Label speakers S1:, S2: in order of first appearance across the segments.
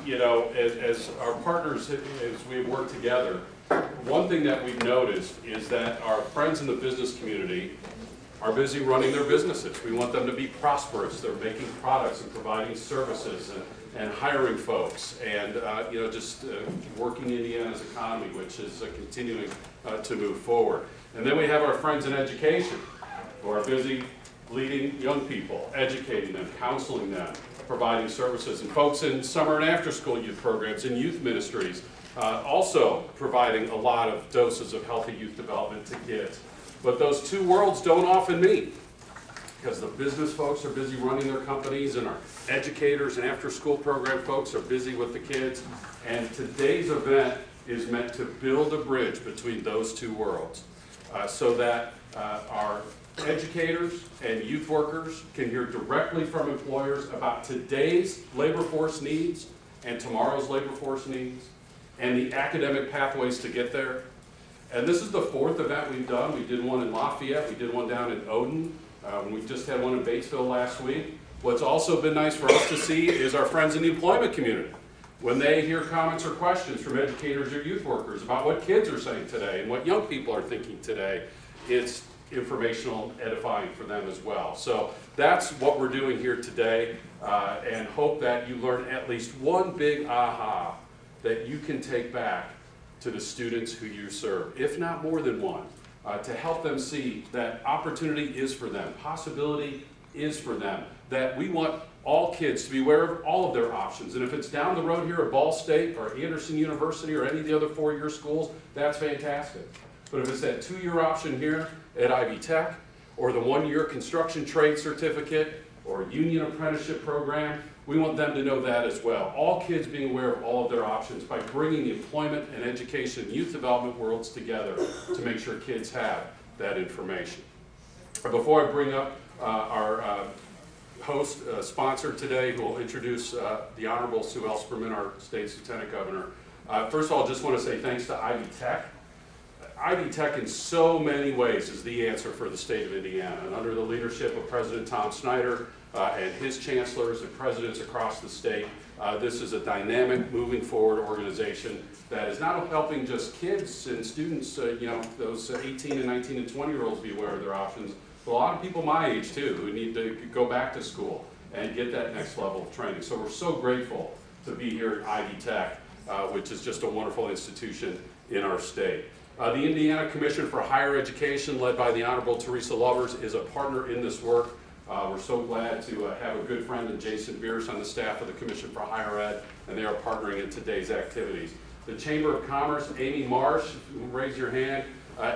S1: you know, as our partners, as we work together, one thing that we've noticed is that our friends in the business community are busy running their businesses. We want them to be prosperous. They're making products and providing services and hiring folks and you know, just working Indiana's economy, which is continuing to move forward. And then we have our friends in education who are busy leading young people, educating them, counseling them, providing services, and folks in summer and after school youth programs and youth ministries, also providing a lot of doses of healthy youth development to kids. But those two worlds don't often meet, because the business folks are busy running their companies and our educators and after school program folks are busy with the kids. And today's event is meant to build a bridge between those two worlds so that our educators and youth workers can hear directly from employers about today's labor force needs and tomorrow's labor force needs and the academic pathways to get there. And this is the fourth event we've done. We did one in Lafayette, we did one down in Odin, we just had one in Batesville last week. What's also been nice for us to see is our friends in the employment community. When they hear comments or questions from educators or youth workers about what kids are saying today and what young people are thinking today, it's informational, edifying for them as well. So that's what we're doing here today, and hope that you learn at least one big aha that you can take back to the students who you serve, if not more than one, to help them see that opportunity is for them, possibility is for them, that we want all kids to be aware of all of their options. And if it's down the road here at Ball State or Anderson University or any of the other four-year schools, that's fantastic. But if it's that two-year option here at Ivy Tech, or the one-year construction trade certificate, or union apprenticeship program, we want them to know that as well. All kids being aware of all of their options by bringing the employment and education and youth development worlds together to make sure kids have that information. Before I bring up our host, sponsor today, who will introduce the Honorable Sue Ellspermann, our state's Lieutenant Governor, first of all, I just want to say thanks to Ivy Tech. Ivy Tech in so many ways is the answer for the state of Indiana. And under the leadership of President Tom Snyder and his chancellors and presidents across the state, this is a dynamic, moving forward organization that is not helping just kids and students, you know, those 18 and 19 and 20-year-olds be aware of their options, but a lot of people my age too who need to go back to school and get that next level of training. So we're so grateful to be here at Ivy Tech, which is just a wonderful institution in our state. The Indiana Commission for Higher Education, led by the Honorable Teresa Lovers, is a partner in this work. We're so glad to have a good friend in Jason Bierce on the staff of the Commission for Higher Ed, and they are partnering in today's activities. The Chamber of Commerce, Amy Marsh, raise your hand.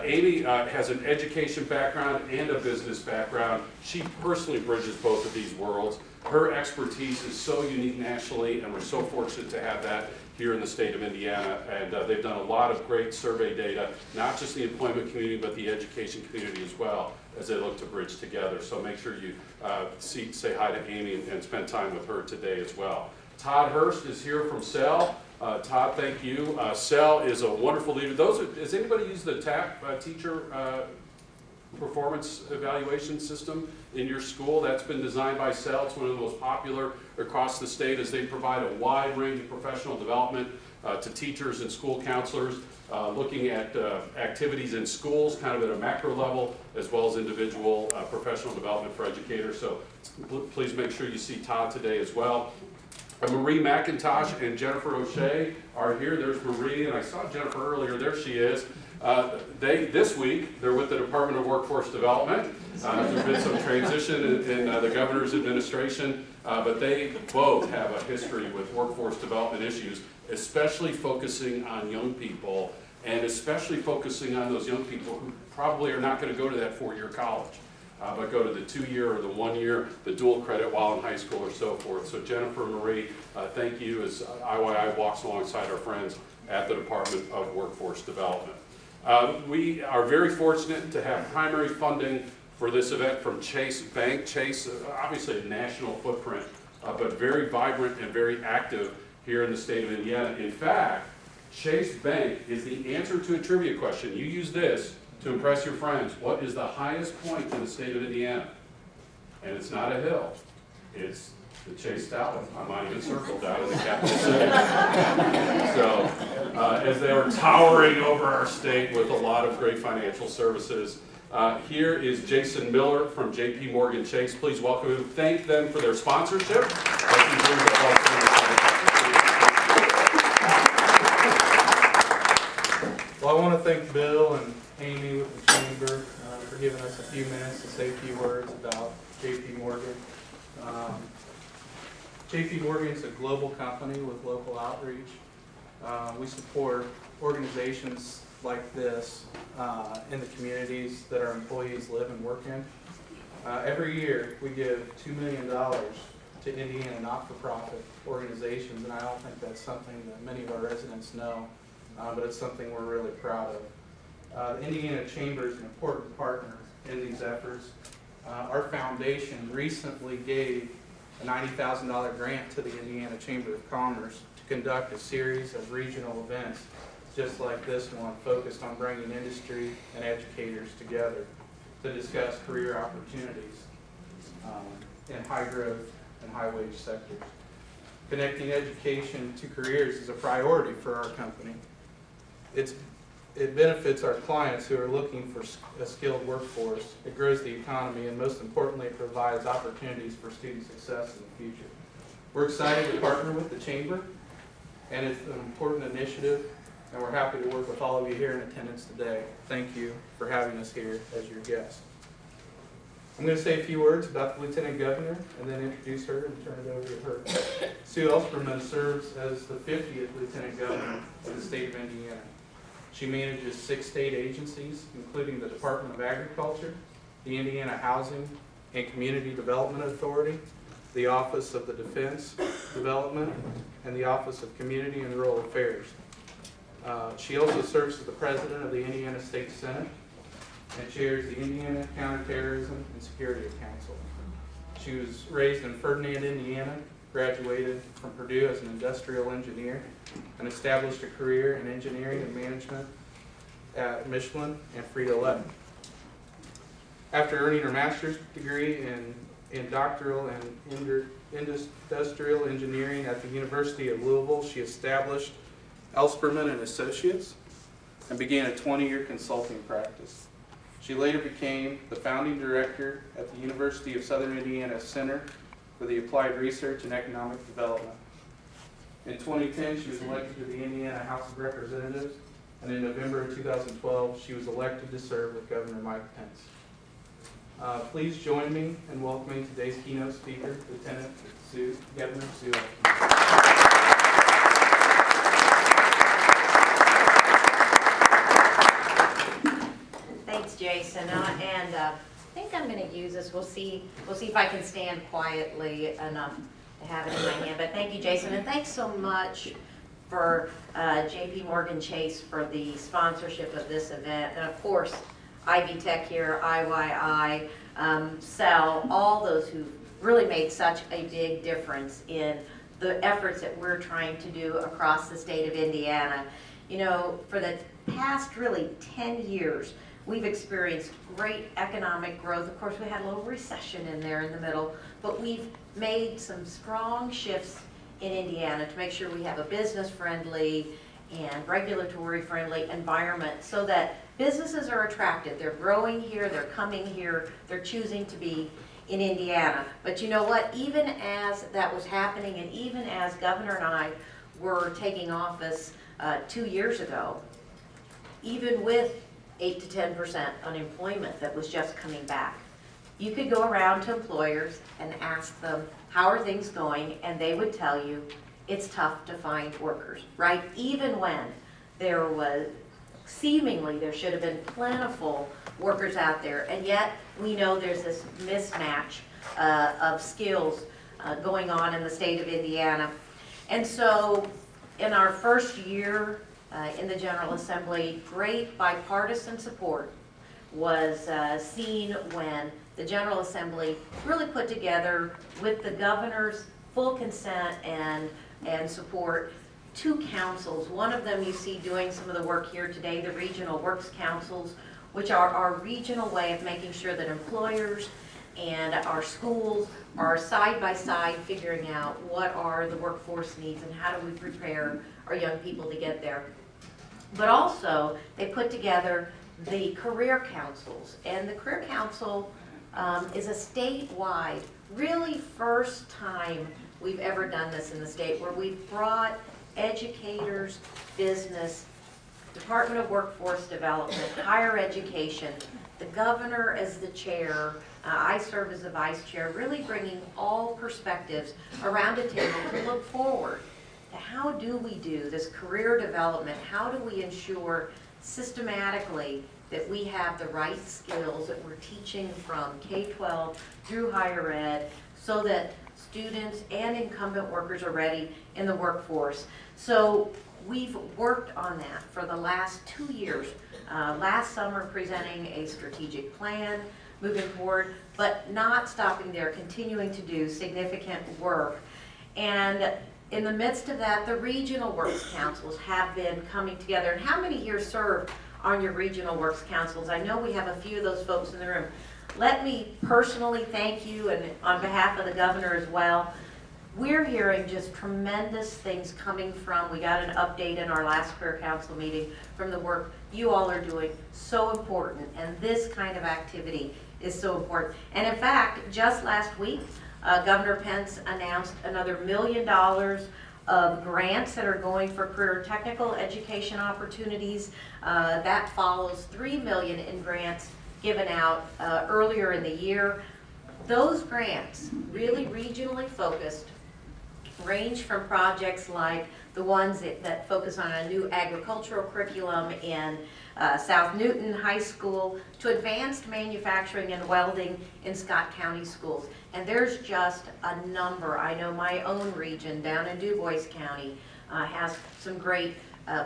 S1: Amy has an education background and a business background. She personally bridges both of these worlds. Her expertise is so unique nationally, and we're so fortunate to have that here in the state of Indiana, and they've done a lot of great survey data, not just the employment community, but the education community as well, as they look to bridge together. So make sure you say hi to Amy and spend time with her today as well. Todd Hurst is here from SEL. Todd, thank you. SEL is a wonderful leader. Has anybody used the TAP teacher performance evaluation system in your school? That's been designed by SEL. It's one of the most popular across the state, as they provide a wide range of professional development to teachers and school counselors, looking at activities in schools kind of at a macro level, as well as individual professional development for educators. So please make sure you see Todd today as well. Marie McIntosh and Jennifer O'Shea are here. There's Marie, and I saw Jennifer earlier. There she is. This week, they're with the Department of Workforce Development. There's been some transition in the governor's administration, but they both have a history with workforce development issues, especially focusing on young people, and especially focusing on those young people who probably are not going to go to that four-year college, but go to the two-year or the one-year, the dual credit while in high school or so forth. So Jennifer and Marie, thank you as IYI walks alongside our friends at the Department of Workforce Development. We are very fortunate to have primary funding for this event from Chase Bank. Chase, obviously a national footprint, but very vibrant and very active here in the state of Indiana. In fact, Chase Bank is the answer to a trivia question. You use this to impress your friends. What is the highest point in the state of Indiana? And it's not a hill. It's the Chase Tower. I might even circle down in the capital city. So, as they are towering over our state with a lot of great financial services. Here is Jason Miller from JP Morgan Chase. Please welcome him. Thank them for their sponsorship.
S2: Well, I want to thank Bill and Amy with the Chamber for giving us a few minutes to say a few words about JP Morgan. JP Morgan is a global company with local outreach. We support organizations like this in the communities that our employees live and work in. Every year we give $2 million to Indiana not-for-profit organizations, and I don't think that's something that many of our residents know, but it's something we're really proud of. The Indiana Chamber is an important partner in these efforts. Our foundation recently gave a $90,000 grant to the Indiana Chamber of Commerce to conduct a series of regional events just like this one, focused on bringing industry and educators together to discuss career opportunities in high growth and high wage sectors. Connecting education to careers is a priority for our company. It benefits our clients who are looking for a skilled workforce. It grows the economy, and most importantly, it provides opportunities for student success in the future. We're excited to partner with the Chamber, and it's an important initiative, and we're happy to work with all of you here in attendance today. Thank you for having us here as your guest. I'm going to say a few words about the Lieutenant Governor and then introduce her and turn it over to her. Sue Ellspermann serves as the 50th Lieutenant Governor of the state of Indiana. She manages 6 state agencies, including the Department of Agriculture, the Indiana Housing and Community Development Authority, the Office of the Defense Development, and the Office of Community and Rural Affairs. She also serves as the President of the Indiana State Senate and chairs the Indiana Counterterrorism and Security Council. She was raised in Ferdinand, Indiana, graduated from Purdue as an industrial engineer, and established a career in engineering and management at Michelin and Frito-Lay. After earning her master's degree in doctoral and industrial engineering at the University of Louisville, she established Ellspermann and Associates and began a 20-year consulting practice. She later became the founding director at the University of Southern Indiana Center for the Applied Research and Economic Development. In 2010, she was elected to the Indiana House of Representatives, and in November of 2012, she was elected to serve with Governor Mike Pence. Please join me in welcoming today's keynote speaker, Lieutenant Governor Sue Ellspermann.
S3: Thanks, Jason. I think I'm going to use this. We'll see if I can stand quietly enough to have it in my hand. But thank you, Jason, and thanks so much for JP Morgan Chase for the sponsorship of this event, and of course, Ivy Tech here, IYI, Cell, all those who really made such a big difference in the efforts that we're trying to do across the state of Indiana. You know, for the past really 10 years, we've experienced great economic growth. Of course, we had a little recession in there in the middle, but we've made some strong shifts in Indiana to make sure we have a business-friendly and regulatory-friendly environment so that businesses are attracted. They're growing here, they're coming here, they're choosing to be in Indiana. But you know what? Even as that was happening, and even as Governor and I were taking office 2 years ago, even with 8 to 10% unemployment that was just coming back, you could go around to employers and ask them, how are things going? And they would tell you, it's tough to find workers, right? Even when there was, seemingly there should have been plentiful workers out there, and yet we know there's this mismatch of skills going on in the state of Indiana. And so in our first year in the General Assembly, great bipartisan support was seen when the General Assembly really put together, with the governor's full consent and support, 2 councils. One of them you see doing some of the work here today, the Regional Works Councils, which are our regional way of making sure that employers and our schools are side by side figuring out what are the workforce needs and how do we prepare our young people to get there. But also, they put together the career councils, and the career council is a statewide, really first time we've ever done this in the state, where we've brought educators, business, Department of Workforce Development, higher education, the governor as the chair, I serve as the vice chair, really bringing all perspectives around a table to look forward to how do we do this career development, how do we ensure systematically that we have the right skills that we're teaching from K-12 through higher ed so that students and incumbent workers are ready in the workforce. So we've worked on that for the last 2 years. Last summer presenting a strategic plan moving forward, but not stopping there, continuing to do significant work. And in the midst of that, the regional works councils have been coming together. And how many here serve on your regional works councils? I know we have a few of those folks in the room. Let me personally thank you, and on behalf of the governor as well. We're hearing just tremendous things coming from, we got an update in our last career council meeting from the work you all are doing, so important, and this kind of activity is so important. And in fact, just last week, Governor Pence announced another $1 million of grants that are going for career technical education opportunities. That follows $3 million in grants given out earlier in the year. Those grants, really regionally focused, range from projects like the ones that focus on a new agricultural curriculum in South Newton High School to advanced manufacturing and welding in Scott County schools. And there's just a number. I know my own region down in Du Bois County has some great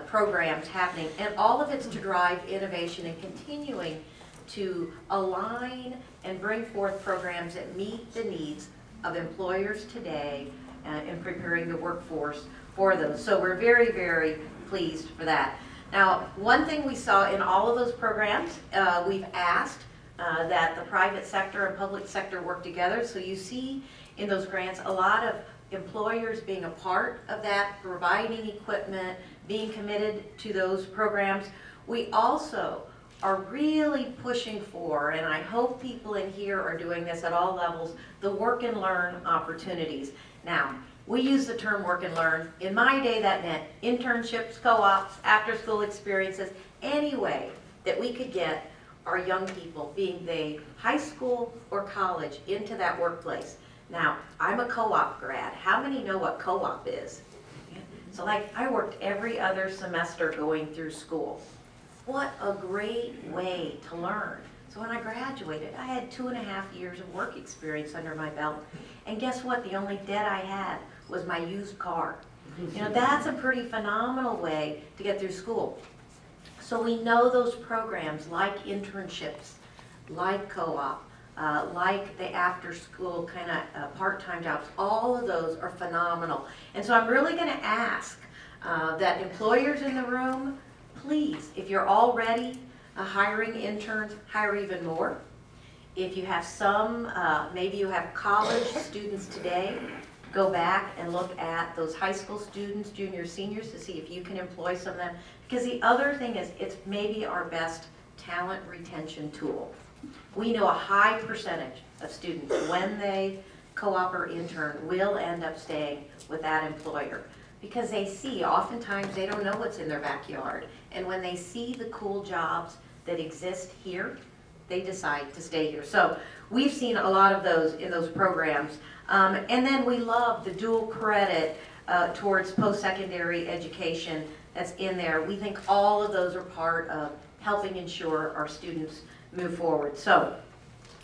S3: programs happening, and all of it's to drive innovation and continuing to align and bring forth programs that meet the needs of employers today and preparing the workforce for those. So we're very, very pleased for that. Now, one thing we saw in all of those programs, we've asked that the private sector and public sector work together. So you see in those grants a lot of employers being a part of that, providing equipment, being committed to those programs. We also are really pushing for, and I hope people in here are doing this at all levels, the work and learn opportunities. Now, we use the term work and learn. In my day, that meant internships, co-ops, after-school experiences, any way that we could get our young people, being they high school or college, into that workplace. Now, I'm a co-op grad. How many know what co-op is? So like, I worked every other semester going through school. What a great way to learn. So when I graduated, I had 2.5 years of work experience under my belt. And guess what? The only debt I had was my used car. You know, that's a pretty phenomenal way to get through school. So we know those programs like internships, like co-op, like the after-school kind of part-time jobs, all of those are phenomenal. And so I'm really going to ask that employers in the room, please, if you're already hiring interns, hire even more. If you have some, maybe you have college students today, go back and look at those high school students, juniors, seniors, to see if you can employ some of them. Because the other thing is, it's maybe our best talent retention tool. We know a high percentage of students, when they co-op or intern, will end up staying with that employer. Because they see, oftentimes they don't know what's in their backyard. And when they see the cool jobs that exist here, they decide to stay here. So we've seen a lot of those in those programs. And then we love the dual credit towards post-secondary education that's in there. We think all of those are part of helping ensure our students move forward. So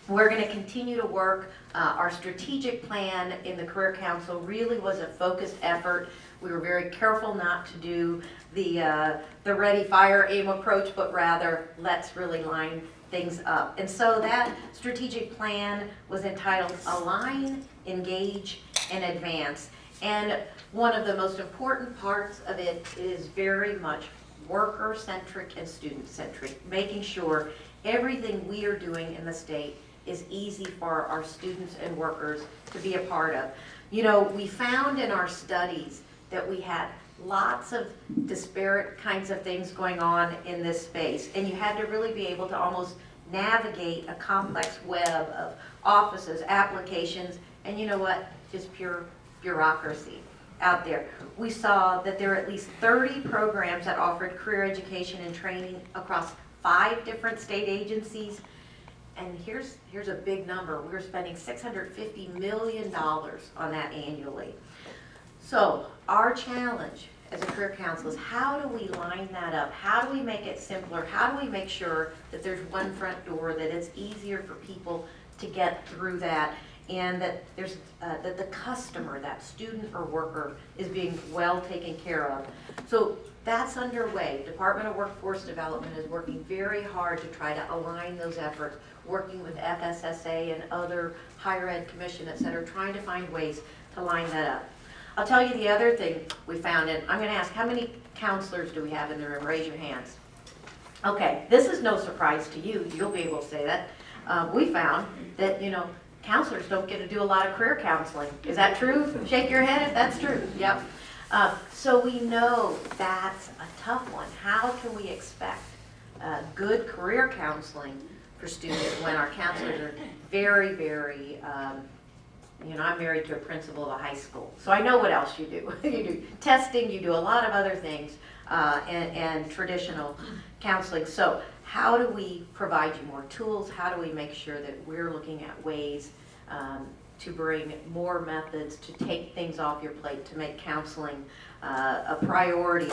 S3: we're going to continue to work. Our strategic plan in the Career Council really was a focused effort. We were very careful not to do the ready, fire, aim approach, but rather let's really line things up. And so that strategic plan was entitled Align, Engage, and Advance. And one of the most important parts of it is very much worker-centric and student-centric, making sure everything we are doing in the state is easy for our students and workers to be a part of. You know, we found in our studies that we had lots of disparate kinds of things going on in this space, and you had to really be able to almost navigate a complex web of offices, applications, and you know what, just pure bureaucracy out there. We saw that there are at least 30 programs that offered career education and training across 5 different state agencies. And here's a big number. We're spending $650 million on that annually. So our challenge as a career counselor is how do we line that up? How do we make it simpler? How do we make sure that there's one front door, that it's easier for people to get through that, and that there's that the customer, that student or worker, is being well taken care of. So that's underway. Department of Workforce Development is working very hard to try to align those efforts, working with FSSA and other higher ed commission, et cetera, trying to find ways to line that up. I'll tell you the other thing we found, and I'm going to ask, how many counselors do we have in the room? Raise your hands. Okay, this is no surprise to you. You'll be able to say that. We found that, you know, counselors don't get to do a lot of career counseling. Is that true? Shake your head if that's true. Yep. So we know that's a tough one. How can we expect good career counseling for students when our counselors are very, very, you know, I'm married to a principal of a high school, so I know what else you do. You do testing, you do a lot of other things, and traditional counseling. So how do we provide you more tools? How do we make sure that we're looking at ways to bring more methods, to take things off your plate, to make counseling a priority?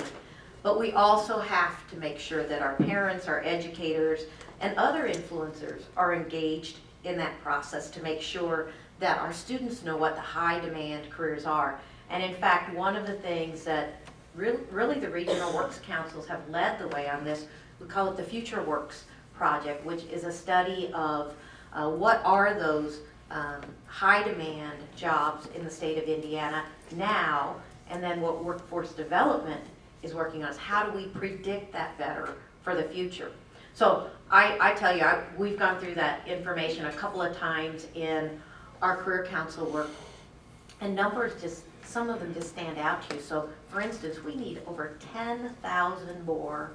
S3: But we also have to make sure that our parents, our educators, and other influencers are engaged in that process to make sure that our students know what the high demand careers are. And in fact, one of the things that really the regional works councils have led the way on this, we call it the Future Works Project, which is a study of what are those high demand jobs in the state of Indiana now, and then what workforce development is working on is how do we predict that better for the future. So I tell you, we've gone through that information a couple of times in our career council work, and numbers just, some of them just stand out to you. So for instance, we need over 10,000 more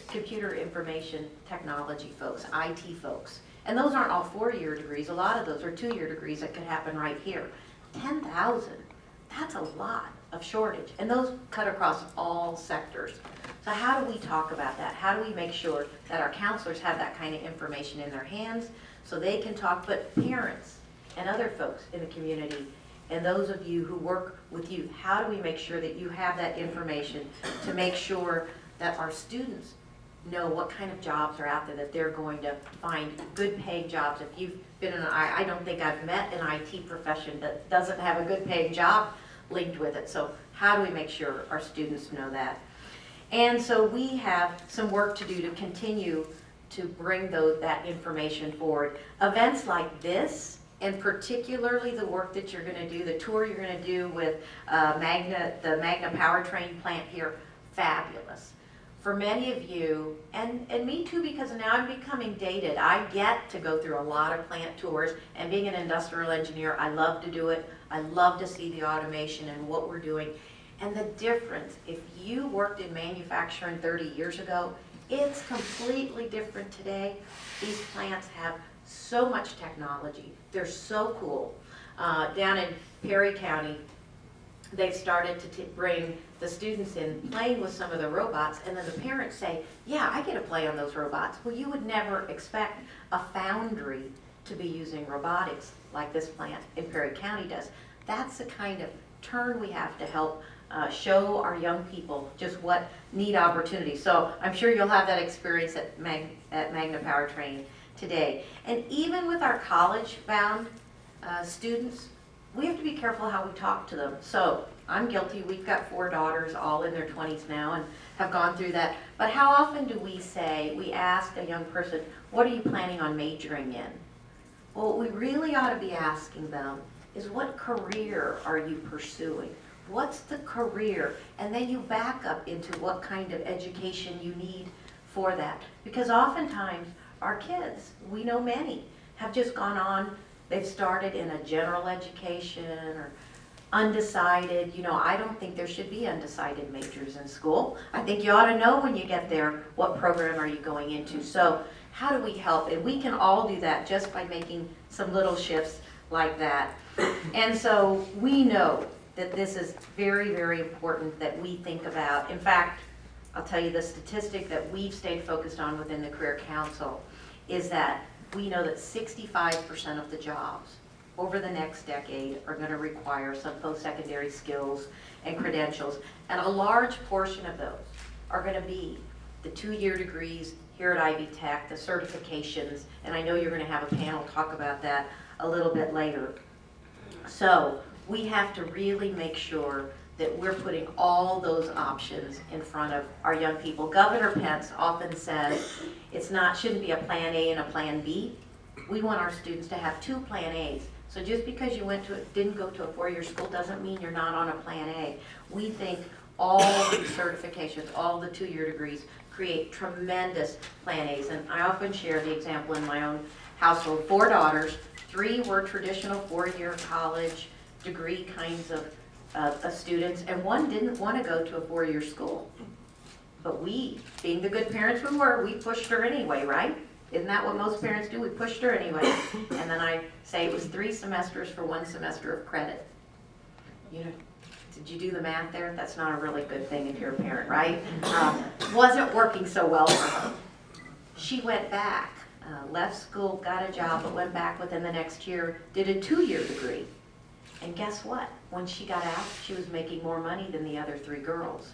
S3: computer information technology folks, IT folks. And those aren't all 4-year degrees. A lot of those are 2-year degrees that could happen right here. 10,000, that's a lot of shortage. And those cut across all sectors. So how do we talk about that? How do we make sure that our counselors have that kind of information in their hands so they can talk, but parents and other folks in the community and those of you who work with youth, how do we make sure that you have that information to make sure that our students know what kind of jobs are out there, that they're going to find good paying jobs. If you've been in, I don't think I've met an IT profession that doesn't have a good paying job linked with it. So how do we make sure our students know that? And so we have some work to do to continue to bring that information forward. Events like this, and particularly the work that you're going to do, the tour you're going to do with the Magna Powertrain plant here, fabulous. For many of you, and me too, because now I'm becoming dated, I get to go through a lot of plant tours, and being an industrial engineer, I love to do it. I love to see the automation and what we're doing. And the difference, if you worked in manufacturing 30 years ago, it's completely different today. These plants have so much technology. They're so cool. Down in Perry County, they've started to bring the students in playing with some of the robots, and then the parents say, yeah, I get to play on those robots. Well, you would never expect a foundry to be using robotics like this plant in Perry County does. That's the kind of turn we have to help show our young people just what neat opportunities. So I'm sure you'll have that experience at Magna Powertrain today. And even with our college-bound students, we have to be careful how we talk to them. So I'm guilty. We've got 4 daughters, all in their 20s now, and have gone through that. But how often do we ask a young person, what are you planning on majoring in? Well, what we really ought to be asking them is, what career are you pursuing? What's the career? And then you back up into what kind of education you need for that. Because oftentimes our kids, we know many, have just gone on. They've started in a general education or undecided. You know, I don't think there should be undecided majors in school. I think you ought to know when you get there what program are you going into. So how do we help? And we can all do that just by making some little shifts like that. And so we know that this is very, very important that we think about. In fact, I'll tell you the statistic that we've stayed focused on within the Career Council is that we know that 65% of the jobs over the next decade are going to require some post-secondary skills and credentials. And a large portion of those are going to be the 2-year degrees here at Ivy Tech, the certifications, and I know you're going to have a panel talk about that a little bit later. So we have to really make sure that we're putting all those options in front of our young people. Governor Pence often says shouldn't be a plan A and a plan B. We want our students to have 2 plan A's. So just because you didn't go to a 4-year school doesn't mean you're not on a plan A. We think all the certifications, all the 2-year degrees create tremendous plan A's. And I often share the example in my own household. 4 daughters, 3 were traditional 4-year college degree kinds of students, and 1 didn't want to go to a 4-year school. But we, being the good parents we were, we pushed her anyway, right? Isn't that what most parents do? We pushed her anyway. And then I say it was 3 semesters for 1 semester of credit. You know, did you do the math there? That's not a really good thing if you're a parent, right? Wasn't working so well for her. She went back, left school, got a job, but went back within the next year, did a 2-year degree. And guess what? When she got out, she was making more money than the other 3 girls.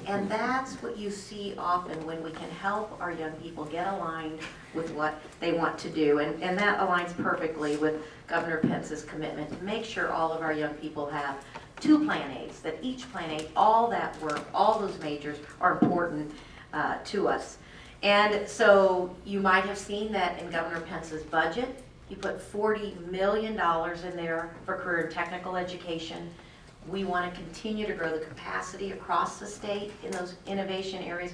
S3: And that's what you see often when we can help our young people get aligned with what they want to do. And that aligns perfectly with Governor Pence's commitment to make sure all of our young people have 2 plan A's, that each plan A, all that work, all those majors are important to us. And so you might have seen that in Governor Pence's budget. He put $40 million in there for career and technical education. We want to continue to grow the capacity across the state in those innovation areas.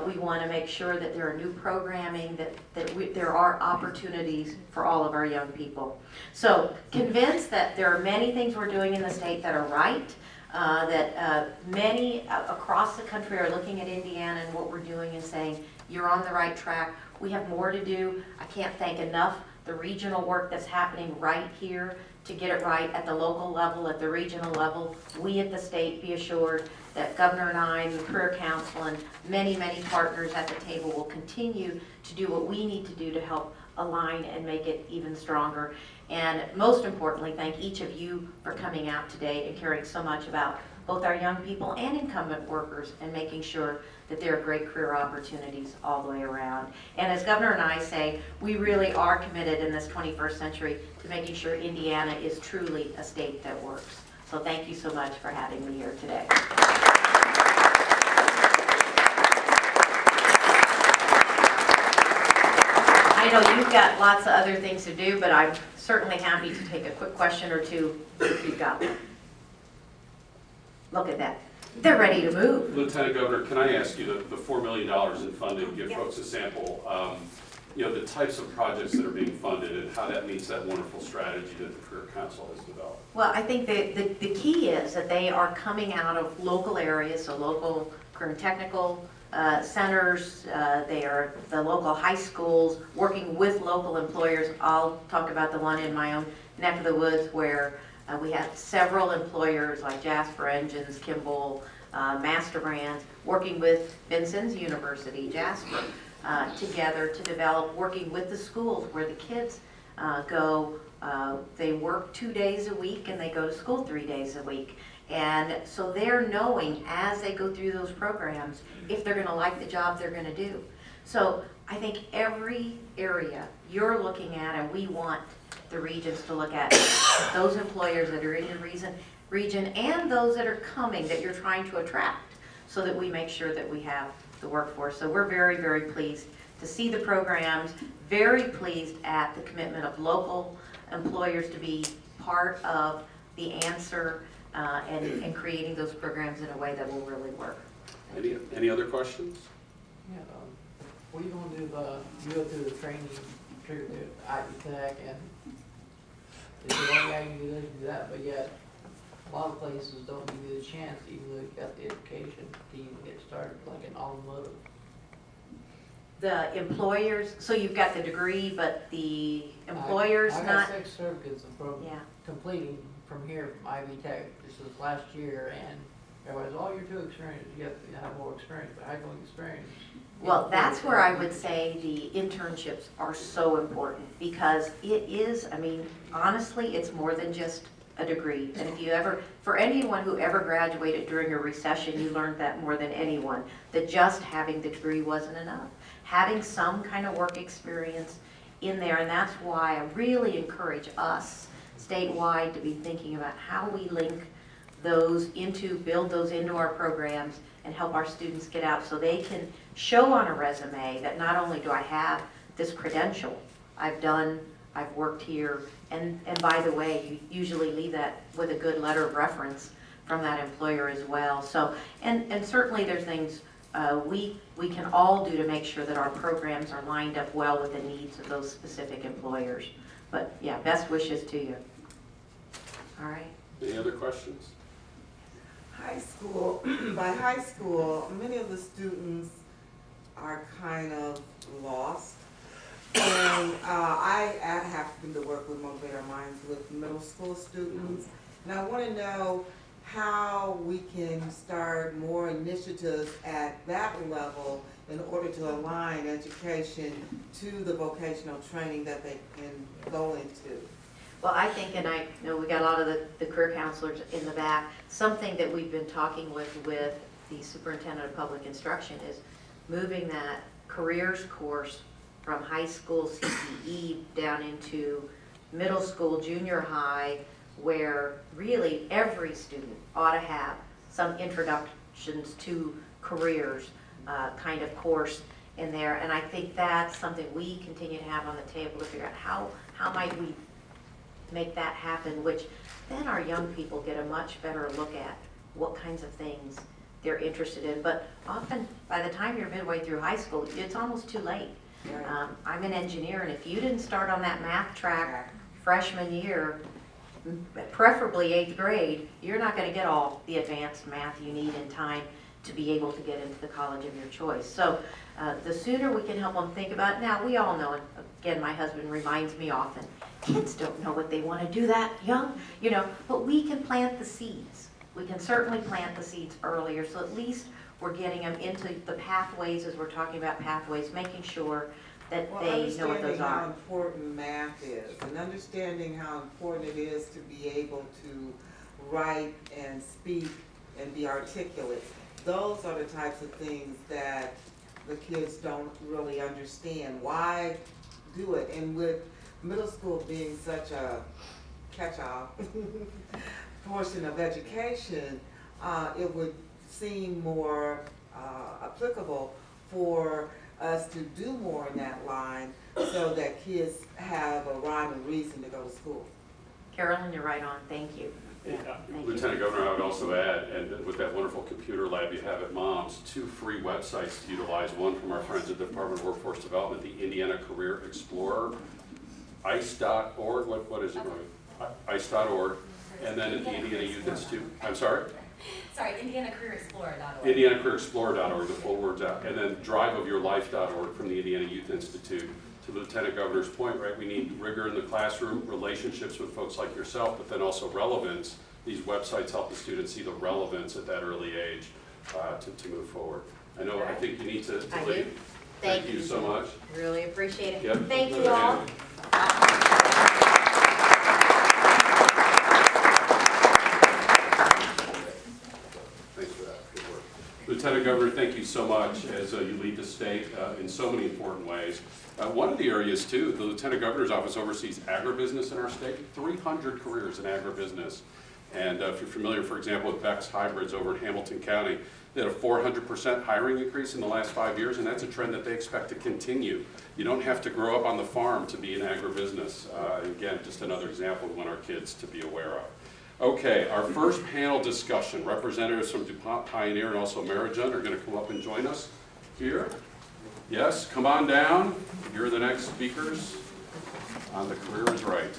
S3: We want to make sure that there are new programming, that there are opportunities for all of our young people. So convinced that there are many things we're doing in the state that are right, that many across the country are looking at Indiana and what we're doing and saying, you're on the right track. We have more to do. I can't thank enough the regional work that's happening right here to get it right at the local level, at the regional level. We at the state, be assured that Governor and I, and the Career Council, and many, many partners at the table will continue to do what we need to do to help align and make it even stronger. And most importantly, thank each of you for coming out today and caring so much about both our young people and incumbent workers and making sure that there are great career opportunities all the way around. And as Governor and I say, we really are committed in this 21st century to making sure Indiana is truly a state that works. So thank you so much for having me here today. I know you've got lots of other things to do, but I'm certainly happy to take a quick question or two if you've got one. Look at that. They're ready to move.
S1: Lieutenant Governor, can I ask you, the $4 million in funding, give folks a sample, the types of projects that are being funded and how that meets that wonderful strategy that the Career Council has developed?
S3: Well, I think the key is that they are coming out of local areas, so local career and technical centers, they are the local high schools, working with local employers. I'll talk about the one in my own neck of the woods where we have several employers like Jasper Engines, Kimball, Master Brands, working with Vincennes University, Jasper, together to develop, working with the schools where the kids go. They work 2 days a week and they go to school 3 days a week. And so they're knowing as they go through those programs if they're going to like the job they're going to do. So I think every area you're looking at, and we want the regions to look at those employers that are in your region and those that are coming that you're trying to attract so that we make sure that we have the workforce. So we're very, very pleased to see the programs, very pleased at the commitment of local employers to be part of the answer and creating those programs in a way that will really work.
S1: Any other questions?
S4: Yeah, what are you going to do you go through the training contribute to Ivy Tech, and it's the only way you can do that, but yet, a lot of places don't give you the chance, even though you've got the education to even get started, like in automotive.
S3: The employers, so you've got the degree, but the employer's
S4: I
S3: not,
S4: got 6 certificates from
S3: yeah.
S4: completing from here, from Ivy Tech, this is last year, and everybody's, oh, you're too experienced, you have to have more experience, but I don't experience.
S3: Well, that's where I would say the internships are so important, because it is, I mean, honestly, it's more than just a degree. And if you ever, for anyone who ever graduated during a recession, you learned that more than anyone, that just having the degree wasn't enough. Having some kind of work experience in there, and that's why I really encourage us statewide to be thinking about how we link those into, build those into our programs and help our students get out so they can show on a resume that not only do I have this credential, I've worked here, and by the way, you usually leave that with a good letter of reference from that employer as well. So, and certainly there's things we can all do to make sure that our programs are lined up well with the needs of those specific employers. But yeah, best wishes to you. All right.
S1: Any other questions?
S5: High school, by high school, many of the students are kind of lost. And I happen to work with Motivate Our Minds with middle school students. And I want to know how we can start more initiatives at that level in order to align education to the vocational training that they can go into.
S3: Well, I think, and I know we got a lot of the career counselors in the back, something that we've been talking with the superintendent of public instruction is moving that careers course from high school CTE down into middle school, junior high, where really every student ought to have some introductions to careers kind of course in there. And I think that's something we continue to have on the table to figure out how might we make that happen, which then our young people get a much better look at what kinds of things they're interested in. But often, by the time you're midway through high school, it's almost too late.
S5: Right.
S3: I'm an engineer, and if you didn't start on that math track freshman year, preferably 8th grade, you're not going to get all the advanced math you need in time to be able to get into the college of your choice. So the sooner we can help them think about it. Now, we all know, and again, my husband reminds me often, kids don't know what they want to do that young, you know, but we can plant the seeds. We can certainly plant the seeds earlier, so at least we're getting them into the pathways, as we're talking about pathways, making sure that they know what those
S5: Understanding how
S3: are.
S5: important math is, and understanding how important it is to be able to write and speak and be articulate. Those are the types of things that the kids don't really understand. Why do it? And with middle school being such a catch-all portion of education, it would seem more applicable for us to do more in that line so that kids have a rhyme and reason to go to school.
S3: Carolyn, you're right on. Thank you.
S1: Yeah.
S3: Thank you.
S1: Lieutenant Governor, I would also add, and with that wonderful computer lab you have at Mom's, 2 free websites to utilize. One from our friends at the Department of Workforce Development, the Indiana Career Explorer, ICE.org, what is it, Roy? ICE.org, and then at the Indiana Youth Institute. I'm sorry?
S6: Sorry, IndianaCareerExplorer.org.
S1: IndianaCareerExplorer.org, the full word's out, and then DriveOfYourLife.org from the Indiana Youth Institute. To Lieutenant Governor's point, right, we need rigor in the classroom, relationships with folks like yourself, but then also relevance. These websites help the students see the relevance at that early age to move forward. I know, I think you need to
S3: I do.
S1: leave.
S3: Thank you
S1: so much.
S3: Really appreciate it.
S1: Yep.
S3: Thank you all.
S1: Thanks for that, good work. Lieutenant Governor, thank you so much as you lead the state in so many important ways. One of the areas too, the Lieutenant Governor's office oversees agribusiness in our state, 300 careers in agribusiness. And if you're familiar, for example, with Beck's Hybrids over in Hamilton County, they had a 400% hiring increase in the last 5 years, and that's a trend that they expect to continue. You don't have to grow up on the farm to be in agribusiness. Again, just another example we want our kids to be aware of. Okay, our first panel discussion, representatives from DuPont Pioneer and also Amerigen are going to come up and join us here. Yes, come on down. You're the next speakers. on the Career is Right.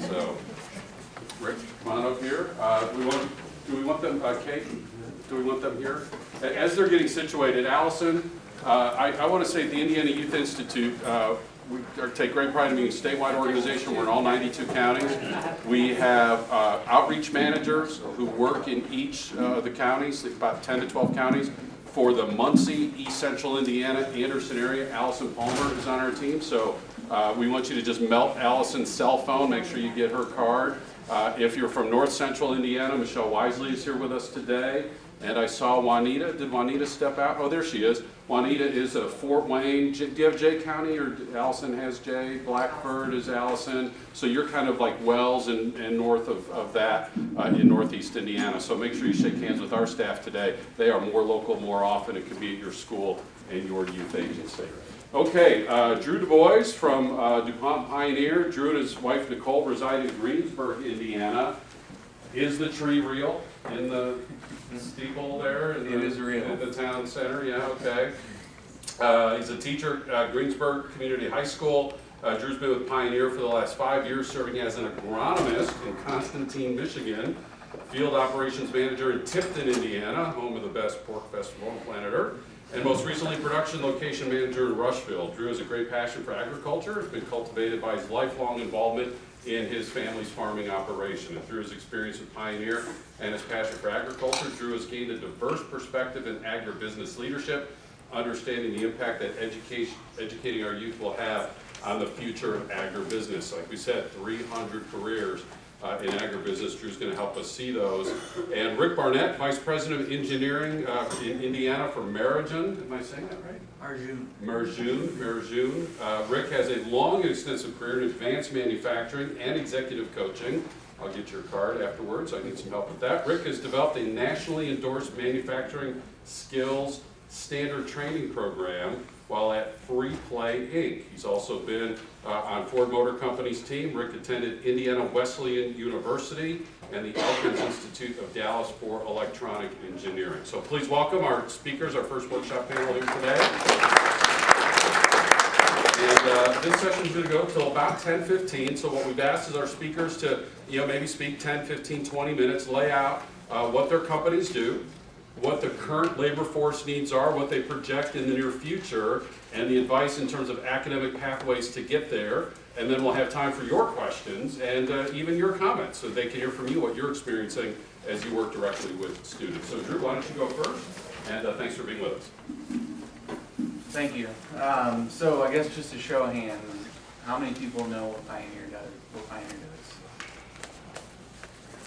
S1: So, Rick, come on up here. Do we want them, Kate, do we want them here? As they're getting situated, Allison, I want to say at the Indiana Youth Institute, we take great pride in being a statewide organization. We're in all 92 counties. We have outreach managers who work in each of the counties, about 10 to 12 counties. For the Muncie, East Central Indiana, Anderson area, Allison Palmer is on our team. So we want you to just melt Allison's cell phone, make sure you get her card. If you're from North Central Indiana, Michelle Wisely is here with us today. And I saw Juanita. Did Juanita step out? Oh, there she is. Juanita is at Fort Wayne. Do you have Jay County, or Allison has Jay? Blackford is Allison. So you're kind of like Wells and north of that in Northeast Indiana. So make sure you shake hands with our staff today. They are more local more often. It could be at your school and your youth agency. Okay, Drew Du Bois from DuPont Pioneer. Drew and his wife Nicole reside in Greensburg, Indiana. Is the tree real in the steeple there?
S2: It is real.
S1: In the town center, yeah, okay. He's a teacher at Greensburg Community High School. Drew's been with Pioneer for the last 5 years, serving as an agronomist in Constantine, Michigan, field operations manager in Tipton, Indiana, home of the best pork festival on planet Earth, and most recently production location manager in Rushville. Drew has a great passion for agriculture. It's been cultivated by his lifelong involvement in his family's farming operation. And through his experience with Pioneer and his passion for agriculture, Drew has gained a diverse perspective in agribusiness leadership, understanding the impact that educating our youth will have on the future of agribusiness. Like we said, 300 careers in agribusiness. Drew's going to help us see those. And Rick Barnett, Vice President of Engineering in Indiana for Mergen. Am I saying that right? Merjun. Rick has a long and extensive career in advanced manufacturing and executive coaching. I'll get your card afterwards. I need some help with that. Rick has developed a nationally endorsed manufacturing skills standard training program while at Free Play Inc. He's also been on Ford Motor Company's team. Rick attended Indiana Wesleyan University and the Elkins Institute of Dallas for Electronic Engineering. So please welcome our speakers, our first workshop panel here today. And this session is going to go till about 10:15. So what we've asked is our speakers to, maybe speak 10, 15, 20 minutes, lay out what their companies do, what the current labor force needs are, what they project in the near future, and the advice in terms of academic pathways to get there. And then we'll have time for your questions and even your comments, so they can hear from you what you're experiencing as you work directly with students. So Drew, why don't you go first? And thanks for being with us.
S2: Thank you. So I guess just a show of hands, how many people know what Pioneer does?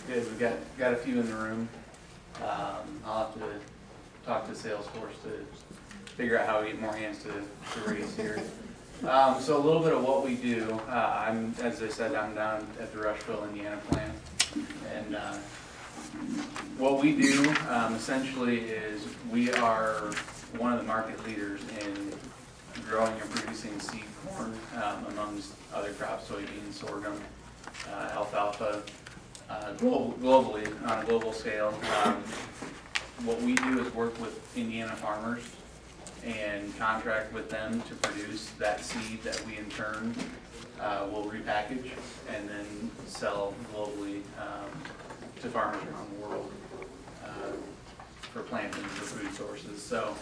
S2: Good, we've got a few in the room. I'll have to talk to Salesforce to figure out how we get more hands to raise here. So a little bit of what we do. As I said, I'm down at the Rushville, Indiana plant, and what we do essentially is we are one of the market leaders in growing and producing seed corn amongst other crops, soybeans, sorghum, alfalfa. Globally, on a global scale. What we do is work with Indiana farmers and contract with them to produce that seed that we in turn will repackage and then sell globally to farmers around the world for planting for food sources. So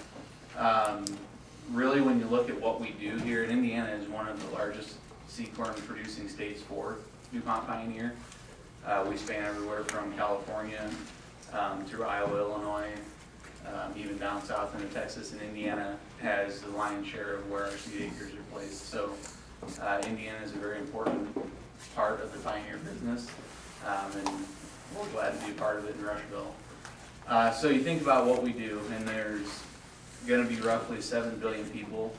S2: really when you look at what we do here, and Indiana is one of the largest seed corn producing states for DuPont Pioneer. We span everywhere from California through Iowa, Illinois, even down south into Texas, and Indiana has the lion's share of where our seed acres are placed. So Indiana is a very important part of the Pioneer business, and we're glad to be a part of it in Rushville. So you think about what we do, and there's going to be roughly 7 billion people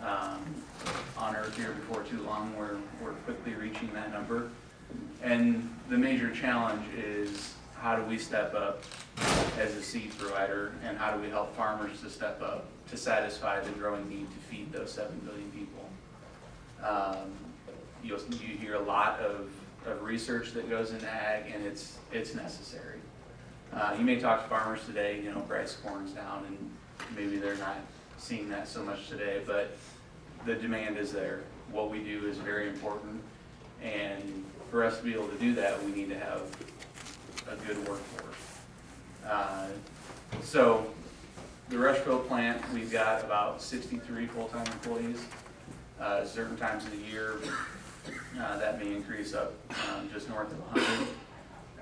S2: on Earth here before too long. We're quickly reaching that number. And the major challenge is how do we step up as a seed provider, and how do we help farmers to step up to satisfy the growing need to feed those 7 billion people. You hear a lot of research that goes into ag, and it's necessary. You may talk to farmers today, price of corn's down, and maybe they're not seeing that so much today, but the demand is there. what we do is very important. And for us to be able to do that, we need to have a good workforce. So the Rushville plant, we've got about 63 full-time employees. Certain times of the year, that may increase up just north of 100.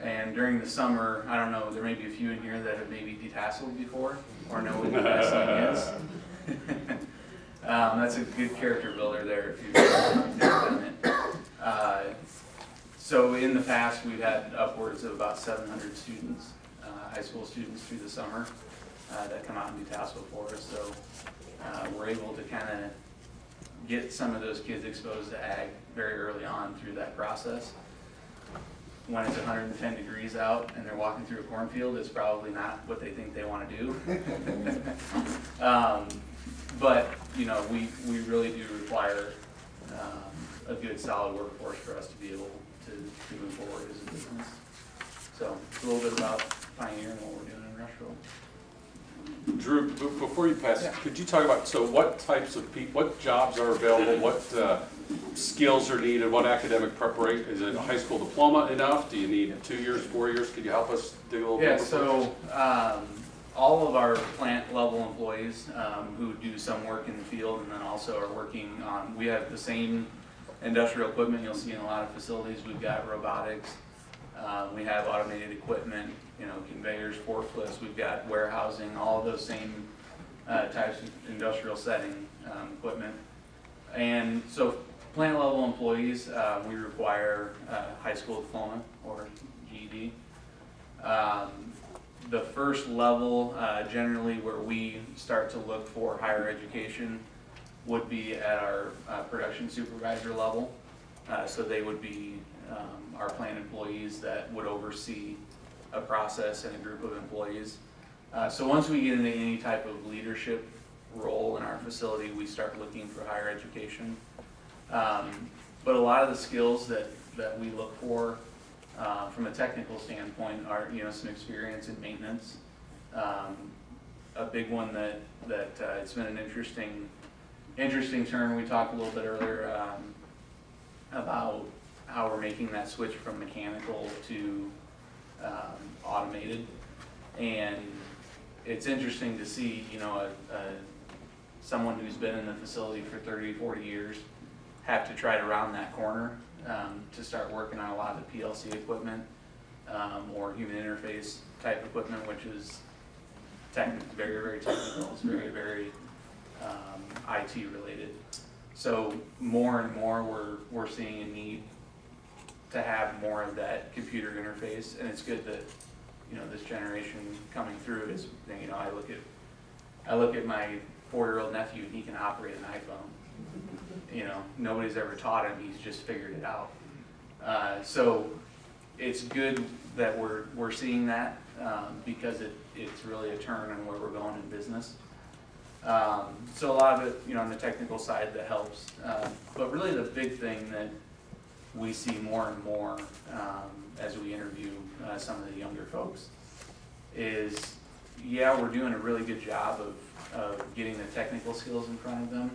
S2: And during the summer, I don't know, there may be a few in here that have maybe detasseled before or know what detasseling is. That's a good character builder there if you've never done it. So in the past, we've had upwards of about 700 students, high school students through the summer that come out and detassel for us. So we're able to kind of get some of those kids exposed to ag very early on through that process. When it's 110 degrees out and they're walking through a cornfield, it's probably not what they think they want to do. But, you know, we really do require a good solid workforce for us to be able to move forward as a business. So it's a little bit about Pioneer and what we're doing in Rushville.
S1: Drew, before you pass, could you talk about, so what types of people, what jobs are available, what skills are needed, what academic preparation, is it a high school diploma enough? Do you need 2 years, 4 years? Could you help us dig a little deeper?
S2: Yeah, so all of our plant level employees who do some work in the field and then also are working on, we have the same industrial equipment you'll see in a lot of facilities. We've got robotics, we have automated equipment, you know, conveyors, forklifts, we've got warehousing, all of those same types of industrial setting equipment. And so plant level employees, we require high school diploma or GED. The first level, generally where we start to look for higher education would be at our production supervisor level. So they would be our plant employees that would oversee a process and a group of employees. So once we get into any type of leadership role in our facility, we start looking for higher education. But a lot of the skills that we look for from a technical standpoint are, you know, some experience in maintenance. A big one that it's been an interesting turn. We talked a little bit earlier about how we're making that switch from mechanical to automated, and it's interesting to see, you know, someone who's been in the facility for 30, 40 years have to try to round that corner to start working on a lot of the PLC equipment or human interface type equipment, which is very, very technical. It's very, very IT related. So more and more we're seeing a need to have more of that computer interface, and it's good that, you know, this generation coming through is, you know, I look at my 4-year-old nephew, and he can operate an iPhone. You know, nobody's ever taught him, he's just figured it out. So it's good that we're seeing that because it's really a turn on where we're going in business. So a lot of it, you know, on the technical side that helps. But really the big thing that we see more and more as we interview some of the younger folks is, yeah, we're doing a really good job of getting the technical skills in front of them.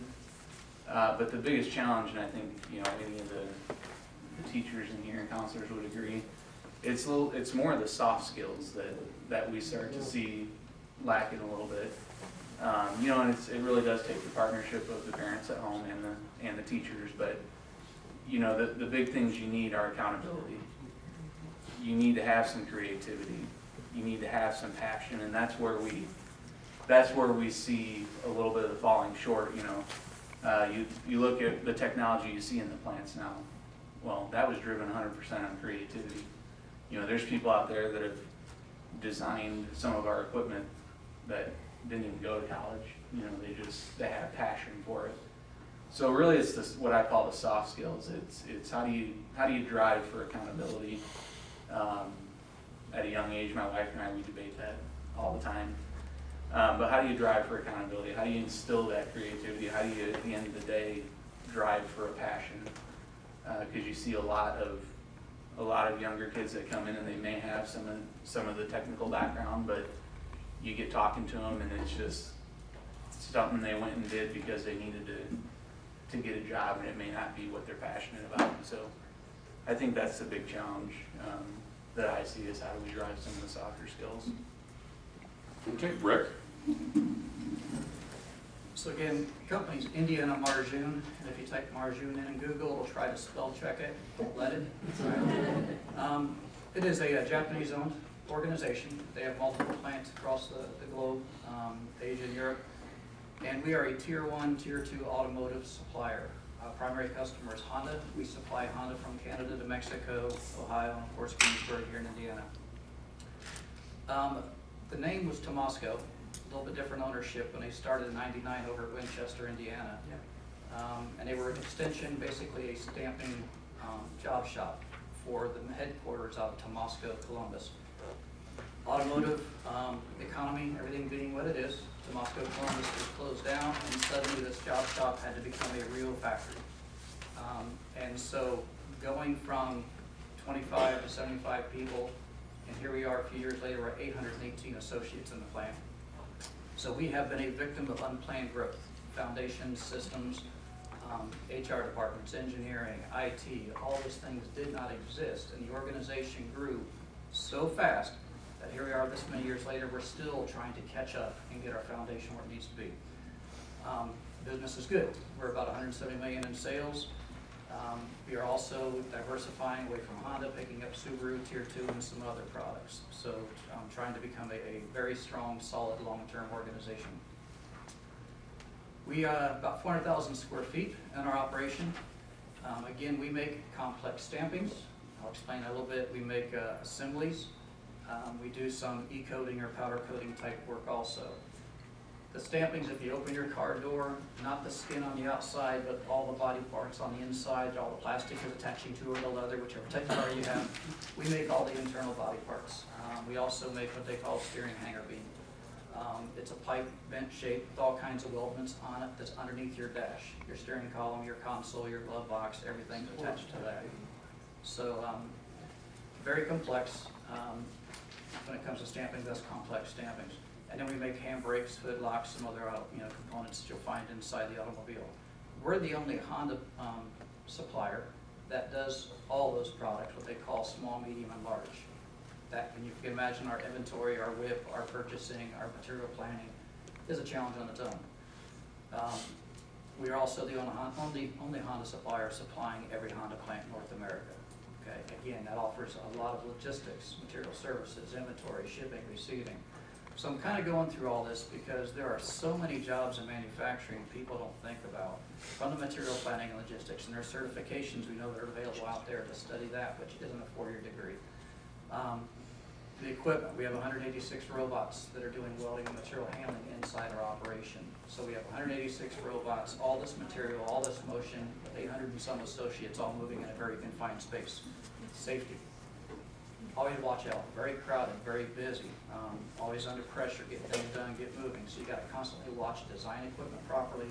S2: But the biggest challenge, and I think, you know, any of the teachers in here and counselors would agree, it's more of the soft skills that we start to see lacking a little bit. You know, and it really does take the partnership of the parents at home and the teachers, but you know, the big things you need are accountability. You need to have some creativity. You need to have some passion, and that's where we see a little bit of the falling short. You know, you look at the technology you see in the plants now. Well, that was driven 100% on creativity. You know, there's people out there that have designed some of our equipment that didn't even go to college. You know, they have passion for it. So really, it's this, what I call the soft skills. It's how do you drive for accountability? At a young age, my wife and I, we debate that all the time. But how do you drive for accountability? How do you instill that creativity? How do you, at the end of the day, drive for a passion? Because you see a lot of younger kids that come in and they may have some of the technical background, but you get talking to them and it's just something they went and did because they needed
S7: to get a job, and it may not be what they're passionate about. And so I think that's the big challenge that I see, is how do we drive some of the softer skills.
S1: Okay, Rick?
S8: So again, the company's Indiana Marjoon, and if you type Marjoon in Google, it'll try to spell check it, don't let it. It is a Japanese-owned organization. They have multiple plants across the globe, Asia and Europe. And we are a tier 1, tier 2 automotive supplier. Our primary customer is Honda. We supply Honda from Canada to Mexico, Ohio, and of course Greensburg here in Indiana. The name was Tomasco, a little bit different ownership when they started in '99 over at Winchester, Indiana. And they were an extension, basically a stamping job shop for the headquarters out of Tomasco, Columbus. Automotive economy, everything being what it is, Tomasco, Columbus was closed down, and suddenly this job shop had to become a real factory. And so going from 25 to 75 people, and here we are a few years later, we're at 818 associates in the plant. So we have been a victim of unplanned growth. Foundations, systems, HR departments, engineering, IT, all those things did not exist, and the organization grew so fast that here we are this many years later, we're still trying to catch up and get our foundation where it needs to be. Business is good. We're about 170 million in sales. We are also diversifying away from Honda, picking up Subaru, Tier 2, and some other products. So trying to become a very strong, solid, long-term organization. We are about 400,000 square feet in our operation. Again, we make complex stampings. I'll explain that a little bit. We make assemblies. We do some e-coating or powder coating type work also. The stampings, if you open your car door, not the skin on the outside, but all the body parts on the inside, all the plastic is attaching to it or leather, whichever type of car you have. We make all the internal body parts. We also make what they call steering hanger beam. It's a pipe bent shape with all kinds of weldments on it that's underneath your dash. Your steering column, your console, your glove box, everything's attached to that. So very complex. When it comes to stamping, that's complex stampings. And then we make handbrakes, hood locks, some other components that you'll find inside the automobile. We're the only Honda supplier that does all those products, what they call small, medium, and large. That, when you can imagine, our inventory, our WIP, our purchasing, our material planning is a challenge on its own. We are also the only Honda supplier supplying every Honda plant in North America. Okay, again, that offers a lot of logistics, material services, inventory, shipping, receiving. So I'm kind of going through all this because there are so many jobs in manufacturing people don't think about, from the material planning and logistics, and there are certifications we know that are available out there to study that, which isn't a 4-year degree. The equipment, we have 186 robots that are doing welding and material handling inside our operation. So we have 186 robots, all this material, all this motion, 800 and some associates all moving in a very confined space. Safety. Always watch out, very crowded, very busy, always under pressure, get things done, get moving. So you got to constantly watch, design equipment properly,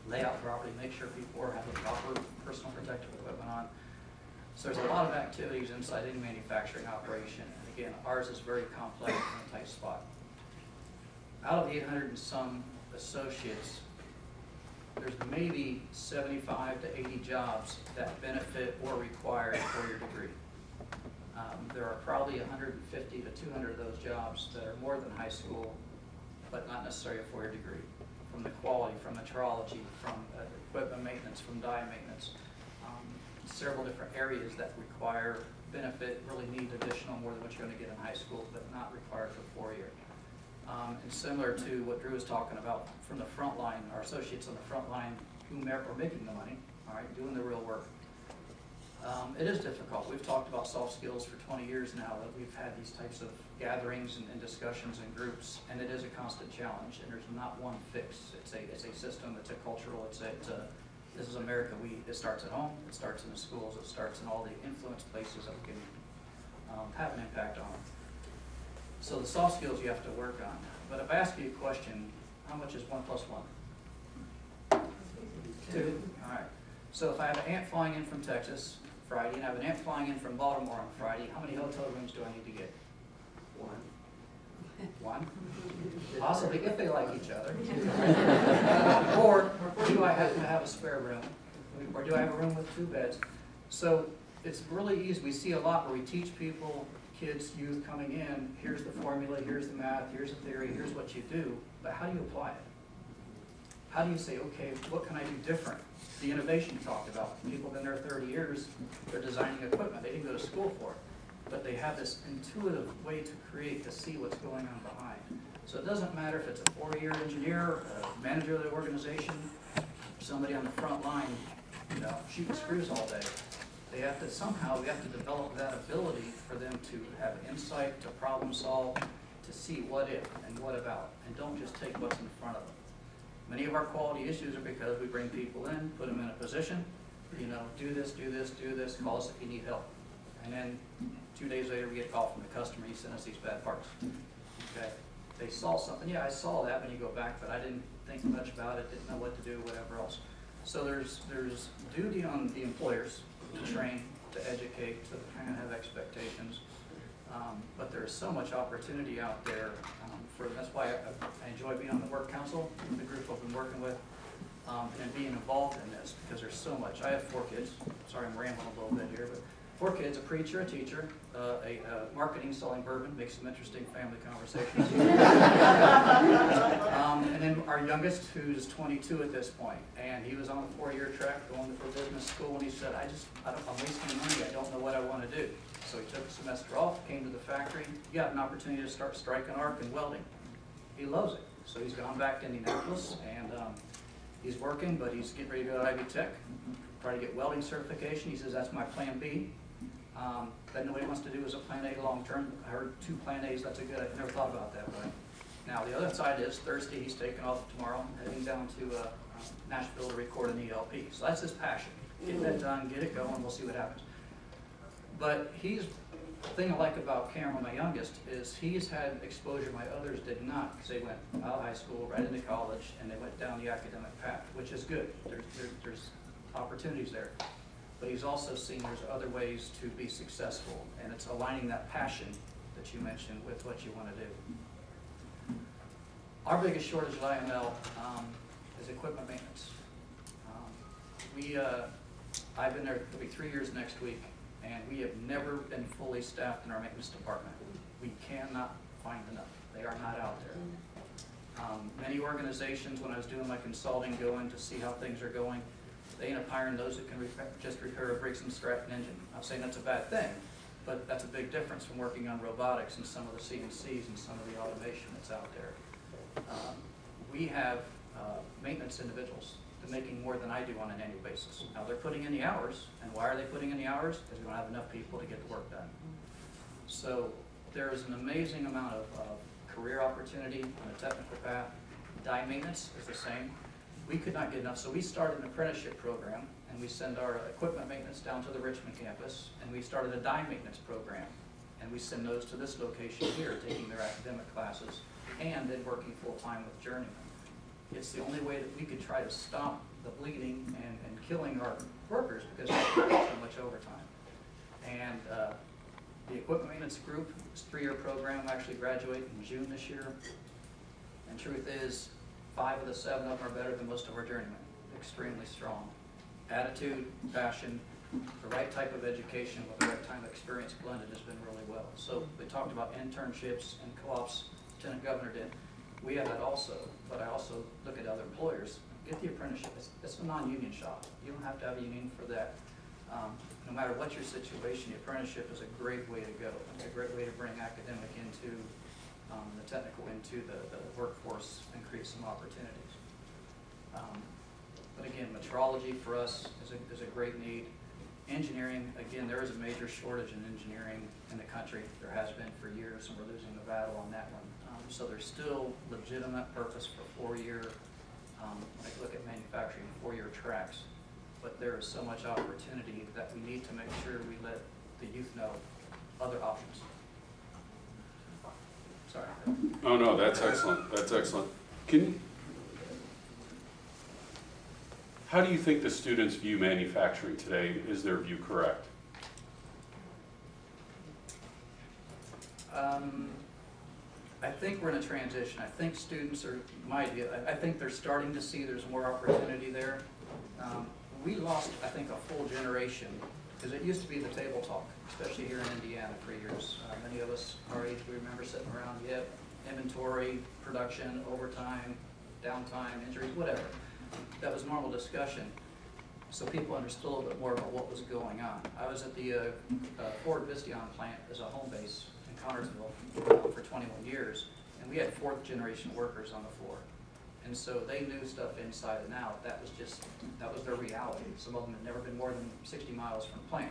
S8: lay out properly, make sure people have the proper personal protective equipment on. So there's a lot of activities inside any manufacturing operation. And again, ours is very complex and a tight spot. Out of the 800 and some associates, there's maybe 75 to 80 jobs that benefit or require a 4-year degree. There are probably 150 to 200 of those jobs that are more than high school, but not necessarily a 4-year degree. From the quality, from metrology, from equipment maintenance, from die maintenance. Several different areas that require benefit, really need additional more than what you're going to get in high school, but not required for 4-year. And similar to what Drew was talking about from the front line, our associates on the front line who are making the money, all right, doing the real work. It is difficult. We've talked about soft skills for 20 years now, that we've had these types of gatherings and discussions and groups, and it is a constant challenge, and there's not one fix. It's a system, it's a cultural, this is America. It starts at home, it starts in the schools, it starts in all the influence places that we can have an impact on. So the soft skills you have to work on. But if I ask you a question, how much is 1 + 1? 2. All right. So if I have an aunt flying in from Texas Friday, and I have an aunt flying in from Baltimore on Friday, how many hotel rooms do I need to get? 1. One, possibly if they like each other. Or do I happen to have a spare room? Or do I have a room with 2 beds? So it's really easy. We see a lot where we teach people, kids, youth coming in, here's the formula, here's the math, here's the theory, here's what you do, but how do you apply it? How do you say, okay, what can I do different? The innovation you talked about, people have been there 30 years, they're designing equipment, they didn't go to school for it, but they have this intuitive way to create, to see what's going on behind. So it doesn't matter if it's a 4-year engineer, a manager of the organization, somebody on the front line, shooting screws all day. They have to, somehow, we have to develop that ability for them to have insight, to problem solve, to see what if and what about, and don't just take what's in front of them. Many of our quality issues are because we bring people in, put them in a position, do this, do this, do this, call us if you need help. And then 2 days later, we get a call from the customer, he sent us these bad parts. Okay, they saw something, yeah, I saw that when you go back, but I didn't think much about it, didn't know what to do, whatever else. So there's duty on the employers to train, to educate, to kind of have expectations. But there's so much opportunity out there that's why I enjoy being on the work council, the group I've been working with, and being involved in this, because there's so much. I have 4 kids. Sorry, I'm rambling a little bit here, but 4 kids, a preacher, a teacher, a marketing, selling bourbon, makes some interesting family conversations. And then our youngest, who's 22 at this point, and he was on a 4-year track going for business school, and he said, I'm wasting money, I don't know what I want to do. So he took a semester off, came to the factory, he got an opportunity to start striking arc and welding. He loves it. So he's gone back to Indianapolis, and he's working, but he's getting ready to go to Ivy Tech, try to get welding certification. He says, that's my plan B. Doesn't know what he wants to do as a plan A long term. I heard 2 plan A's, that's a good, I never thought about that way. Now the other side is Thursday, he's taking off tomorrow, heading down to Nashville to record an ELP. So that's his passion. Get that done, get it going, we'll see what happens. But the thing I like about Cameron, my youngest, is he's had exposure my others did not, because they went out of high school, right into college, and they went down the academic path, which is good. There's opportunities there. But he's also seen there's other ways to be successful, and it's aligning that passion that you mentioned with what you want to do. Our biggest shortage at IML is equipment maintenance. I've been there, it'll be 3 years next week, and we have never been fully staffed in our maintenance department. We cannot find enough. They are not out there. Many organizations, when I was doing my consulting, go in to see how things are going, they end up hiring those that can just repair a brake and strap an engine. I'm saying that's a bad thing, but that's a big difference from working on robotics and some of the CNCs and some of the automation that's out there. We have maintenance individuals. They're making more than I do on an annual basis. Now they're putting in the hours, and why are they putting in the hours? Because we don't have enough people to get the work done. So there is an amazing amount of career opportunity on the technical path. Die maintenance is the same. We could not get enough, so we started an apprenticeship program, and we send our equipment maintenance down to the Richmond campus, and we started a die maintenance program, and we send those to this location here, taking their academic classes, and then working full-time with journeymen. It's the only way that we could try to stop the bleeding and killing our workers, because we have so much overtime. And the equipment maintenance group, this 3-year program, actually graduate in June this year, and truth is, 5 of the 7 of them are better than most of our journeymen. Extremely strong. Attitude, passion, the right type of education with the right time of experience blended has been really well. So we talked about internships and co-ops, Lieutenant Governor did. We have that also, but I also look at other employers. Get the apprenticeship. It's a non-union shop. You don't have to have a union for that. No matter what your situation, the apprenticeship is a great way to go. It's a great way to bring academic into the technical into the workforce and create some opportunities. But again, metrology for us is a great need. Engineering, again, there is a major shortage in engineering in the country. There has been for years, and we're losing the battle on that one. So there's still legitimate purpose for 4-year, when I look at manufacturing, 4-year tracks. But there is so much opportunity that we need to make sure we let the youth know other options. Sorry.
S1: Oh, no, that's excellent. That's excellent. How do you think the students view manufacturing today? Is their view correct?
S8: I think we're in a transition. I think students are, my idea, I think they're starting to see there's more opportunity there. We lost, I think, a full generation, because it used to be the table talk, especially here in Indiana for years. Many of us our age, we remember sitting around, inventory, production, overtime, downtime, injuries, whatever. That was normal discussion. So people understood a little bit more about what was going on. I was at the Ford Visteon plant as a home base in Connersville for 21 years, and we had fourth generation workers on the floor. And so they knew stuff inside and out. That was their reality. Some of them had never been more than 60 miles from the plant.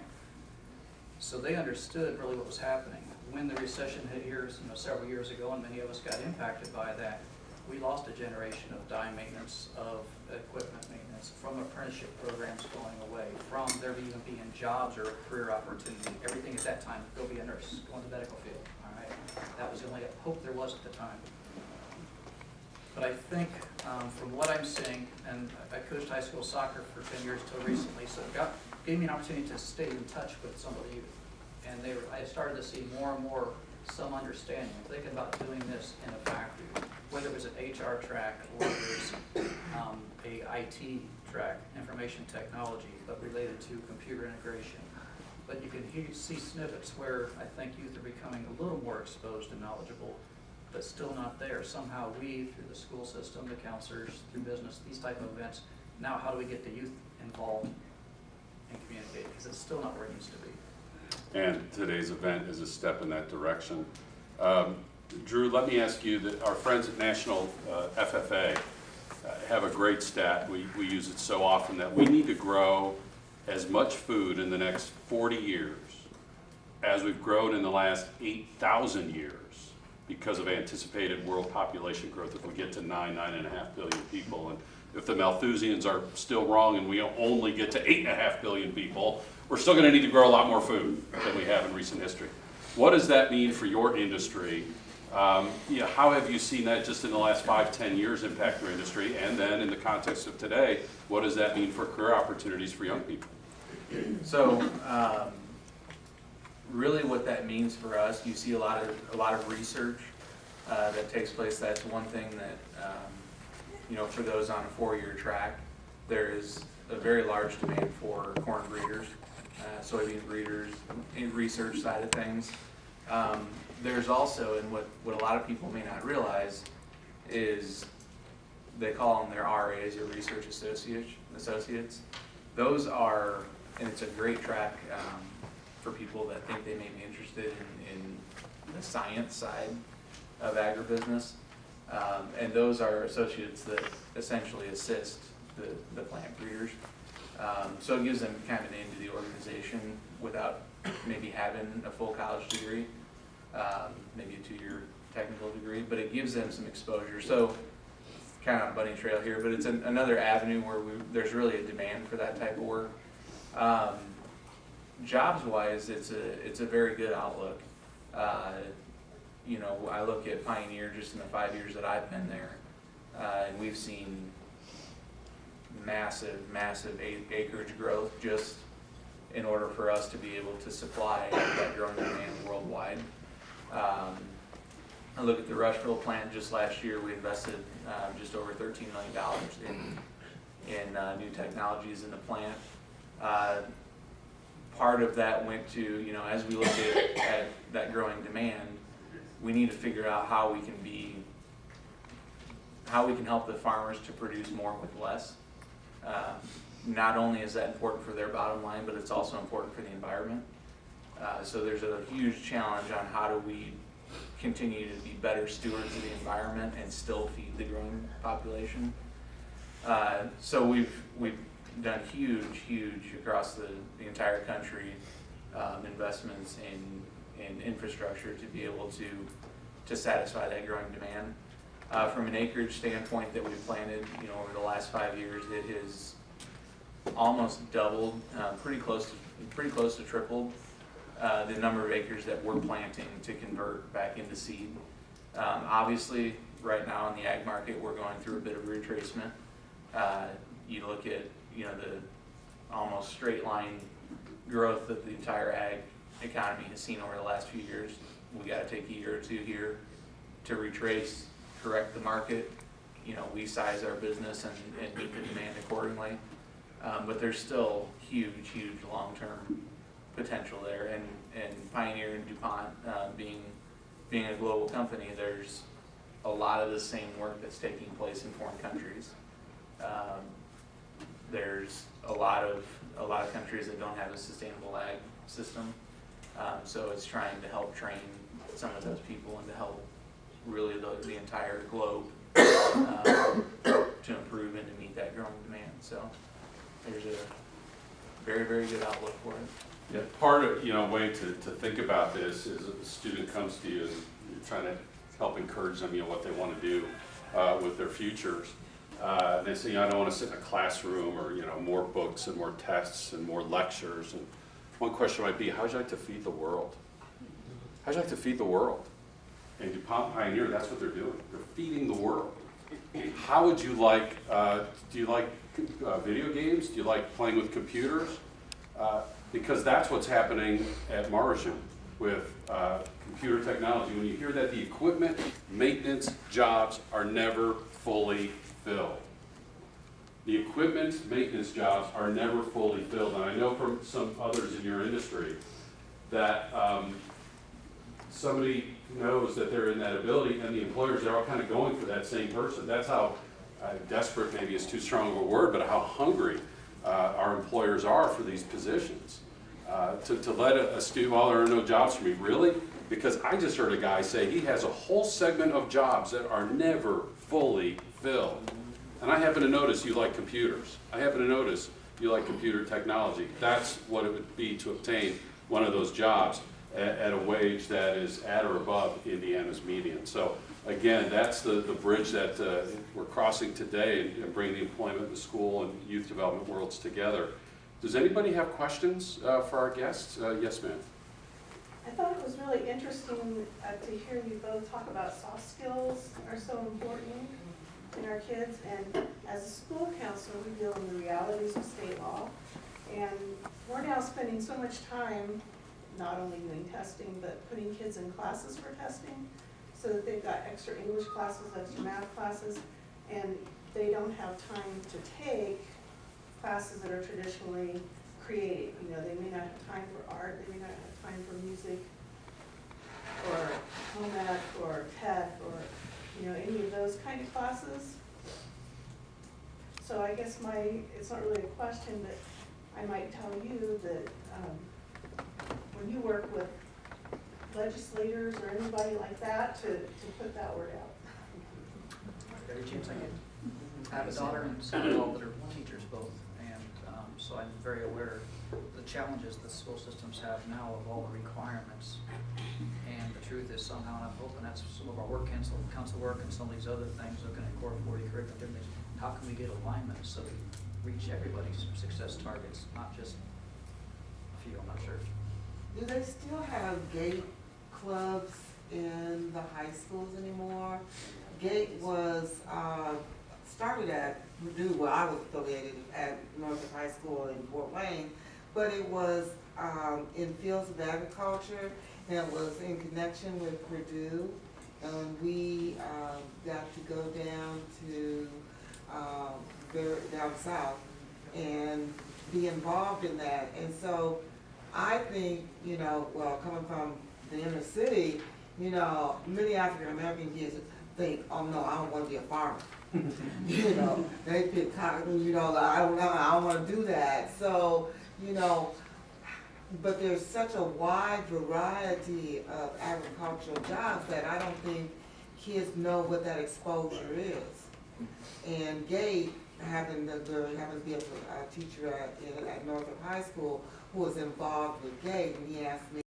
S8: So they understood really what was happening. When the recession hit here several years ago, and many of us got impacted by that, we lost a generation of dime maintenance, of equipment maintenance, from apprenticeship programs going away, from there even being jobs or a career opportunity. Everything at that time, go be a nurse, go in the medical field, all right? That was the only hope there was at the time. But I think from what I'm seeing, and I coached high school soccer for 10 years till recently, so it gave me an opportunity to stay in touch with some of the youth. And I started to see more and more some understanding, thinking about doing this in a factory, whether it was an HR track or it was a IT track, information technology, but related to computer integration. But you can see snippets where I think youth are becoming a little more exposed and knowledgeable, but still not there. Somehow we, through the school system, the counselors, through business, these type of events, now how do we get the youth involved and communicate? Because it's still not where it used to be.
S1: And today's event is a step in that direction. Drew, let me ask you that our friends at National FFA have a great stat. We use it so often that we need to grow as much food in the next 40 years as we've grown in the last 8,000 years because of anticipated world population growth if we get to 9.5 billion people. And if the Malthusians are still wrong and we only get to 8.5 billion people, we're still going to need to grow a lot more food than we have in recent history. What does that mean for your industry? How have you seen that just in the last 5-10 years impact your industry? And then in the context of today, what does that mean for career opportunities for young people?
S7: So, really what that means for us, you see a lot of research that takes place. That's one thing that, for those on a 4-year track, there is a very large demand for corn breeders, soybean breeders, in research side of things. There's also, and what a lot of people may not realize, is they call them their RAs, or research associates. Those are, and it's a great track for people that think they may be interested in the science side of agribusiness. And those are associates that essentially assist the plant breeders. So it gives them kind of an into the organization without maybe having a full college degree, maybe a 2-year technical degree, but it gives them some exposure. So kind of on a bunny trail here, but it's another avenue where there's really a demand for that type of work. Jobs-wise, it's a very good outlook. I look at Pioneer just in the 5 years that I've been there, and we've seen massive acreage growth just in order for us to be able to supply that growing demand worldwide. I look at the Rushville plant. Just last year, we invested just over $13 million in new technologies in the plant. Part of that went to, as we look at that growing demand, we need to figure out how we can help the farmers to produce more with less. Not only is that important for their bottom line, but it's also important for the environment. So there's a huge challenge on how do we continue to be better stewards of the environment and still feed the growing population. So we've done huge across the entire country investments in infrastructure to be able to satisfy that growing demand. From an acreage standpoint that we've planted, over the last 5 years, it has almost doubled, pretty close to tripled the number of acres that we're planting to convert back into seed. Obviously, right now in the ag market, we're going through a bit of retracement. You look at the almost straight line growth that the entire ag economy has seen over the last few years. We got to take a year or two here to retrace, correct the market. You know, we size our business and meet the demand accordingly. But there's still huge, huge long-term potential there. And Pioneer and DuPont, being a global company, there's a lot of the same work that's taking place in foreign countries. There's a lot of countries that don't have a sustainable ag system. So it's trying to help train some of those people and to help really the entire globe to improve and to meet that growing demand. So there's a very, very good outlook for it.
S1: Yeah, part of, way to think about this is if a student comes to you and you're trying to help encourage them, what they want to do with their futures. They say, I don't want to sit in a classroom or, more books and more tests and more lectures. And one question might be, how would you like to feed the world? How would you like to feed the world? And DuPont Pioneer, that's what they're doing. They're feeding the world. How would you like, do you like video games? Do you like playing with computers? Because that's what's happening at Marjan with computer technology. When you hear that the equipment maintenance jobs are never fully filled. The equipment maintenance jobs are never fully filled. And I know from some others in your industry that somebody knows that they're in that ability, and the employers are all kind of going for that same person. That's how desperate maybe is too strong of a word, but how hungry our employers are for these positions. To let a student, well, there are no jobs for me, really? Because I just heard a guy say he has a whole segment of jobs that are never fully filled. And I happen to notice you like computers. I happen to notice you like computer technology. That's what it would be to obtain one of those jobs at a wage that is at or above Indiana's median. So again, that's the bridge that we're crossing today and bringing the employment, the school, and youth development worlds together. Does anybody have questions for our guests? Yes, ma'am.
S9: I thought it was really interesting to hear you both talk about soft skills are so important in our kids. And as a school counselor, we deal in the realities of state law. And we're now spending so much time not only doing testing, but putting kids in classes for testing so that they've got extra English classes, extra math classes, and they don't have time to take classes that are traditionally creative. They may not have time for art, they may not have time for music, or home ec, or tech, or any of those kind of classes. So I guess it's not really a question, but I might tell you that when you work with legislators or anybody like that to put that word out.
S8: Every chance I get. I have a daughter and son-in-law that are teachers both, and so I'm very aware of the challenges the school systems have now of all the requirements. And the truth is somehow, and I'm hoping that's some of our work, council work and some of these other things, looking at Core 40 curriculum, how can we get alignment so we reach everybody's success targets, not just a few, I'm not sure.
S5: Do they still have GATE clubs in the high schools anymore? GATE was started at Purdue, where I was affiliated at Norfolk High School in Fort Wayne, but it was in fields of agriculture, and it was in connection with Purdue. We got to go down to down south and be involved in that. And so I think, coming from the inner city, many African American kids think, oh no, I don't want to be a farmer. They pick cotton, I don't want to do that. So, but there's such a wide variety of agricultural jobs that I don't think kids know what that exposure is. And GATE happened to be a teacher at Norfolk High School who was involved with GATE, and he asked me